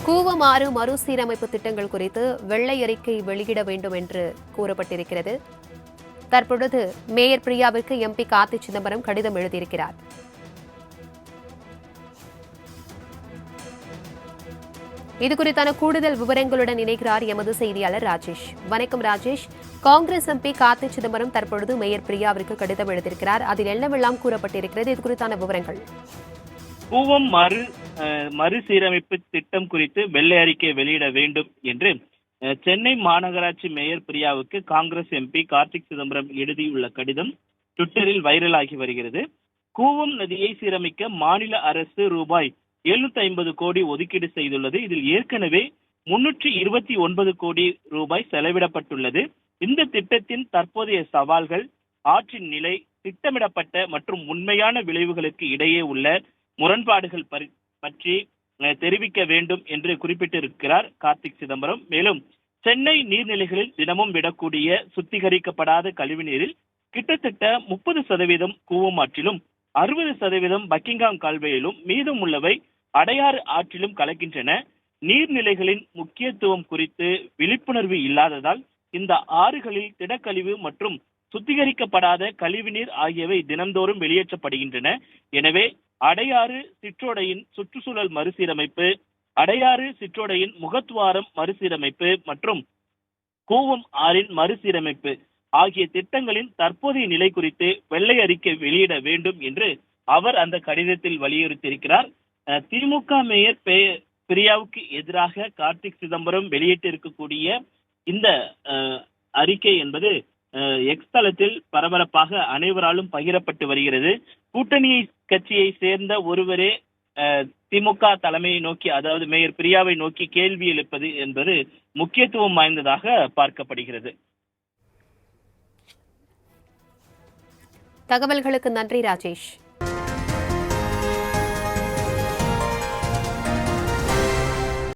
கூவமாறு மறுசீரமைப்பு திட்டங்கள் குறித்து வெள்ளை அறிக்கை வெளியிட வேண்டும் என்று கூறப்பட்டிருக்கிறது. தற்பொழுது மேயர் பிரியாவிற்கு எம்பி கார்த்தி சிதம்பரம் கடிதம் எழுதியிருக்கிறார். இதுகுறித்தான கூடுதல் விவரங்களுடன் இணைகிறார் எமது செய்தியாளர் ராஜேஷ். வணக்கம் ராஜேஷ். காங்கிரஸ் எம்பி கார்த்தி சிதம்பரம் தற்பொழுது மேயர் பிரியாவிற்கு கடிதம் எழுதியிருக்கிறார். அதில் என்னவெல்லாம் கூறப்பட்டிருக்கிறது? இது குறித்தான விவரங்கள். கூவம் மறுசீரமைப்பு திட்டம் குறித்து வெள்ளை அறிக்கை வெளியிட வேண்டும் என்று சென்னை மாநகராட்சி மேயர் பிரியாவுக்கு காங்கிரஸ் எம்பி கார்த்திக் சிதம்பரம் எழுதியுள்ள கடிதம் ட்விட்டரில் வைரலாகி வருகிறது. கூவம் நதியை சீரமைக்க மாநில அரசு ரூபாய் 750 கோடி ஒதுக்கீடு செய்துள்ளது. இதில் ஏற்கனவே 329 கோடி ரூபாய் செலவிடப்பட்டுள்ளது. இந்த திட்டத்தின் தற்போதைய சவால்கள், ஆற்றின் நிலை, திட்டமிடப்பட்ட மற்றும் உண்மையான விளைவுகளுக்கு இடையே உள்ள முரண்பாடுகள் பற்றி தெரிவிக்க வேண்டும் என்று குறிப்பிட்டிருக்கிறார் கார்த்திக் சிதம்பரம். மேலும் சென்னை நீர்நிலைகளில் தினமும் விடக்கூடிய சுத்திகரிக்கப்படாத கழிவுநீரில் கிட்டத்தட்ட 30% கூவம் ஆற்றிலும் 60% பக்கிங்காம் கால்வாயிலும் மீதம் உள்ளவை அடையாறு ஆற்றிலும் கலக்கின்றன. நீர்நிலைகளின் முக்கியத்துவம் குறித்து விழிப்புணர்வு இல்லாததால் இந்த ஆறுகளில் திடக்கழிவு மற்றும் சுத்திகரிக்கப்படாத கழிவுநீர் ஆகியவை தினந்தோறும் வெளியேற்றப்படுகின்றன. எனவே அடையாறு சிற்றோடையின் சுற்றுச்சூழல் மறுசீரமைப்பு, அடையாறு சிற்றோடையின் முகத்துவாரம் மறுசீரமைப்பு மற்றும் கூவம் ஆறின் மறுசீரமைப்பு ஆகிய திட்டங்களின் தற்போதைய நிலை குறித்து வெள்ளை அறிக்கை வெளியிட வேண்டும் என்று அவர் அந்த கடிதத்தில் வலியுறுத்தியிருக்கிறார். திமுக மேயர் பிரியாவுக்கு எதிராக கார்த்திக் சிதம்பரம் வெளியிட்டிருக்கக்கூடிய இந்த அறிக்கை என்பது எக்ஸ் தளத்தில் பரபரப்பாக அனைவராலும் பகிரப்பட்டு வருகிறது. கூட்டணி கட்சியை சேர்ந்த ஒருவரே திமுக தலைமையை நோக்கி, அதாவது மேயர் பிரியாவை நோக்கி கேள்வி எழுப்பது என்பது முக்கியத்துவம் வாய்ந்ததாக பார்க்கப்படுகிறது. தகவல்களுக்கு நன்றி ராஜேஷ்.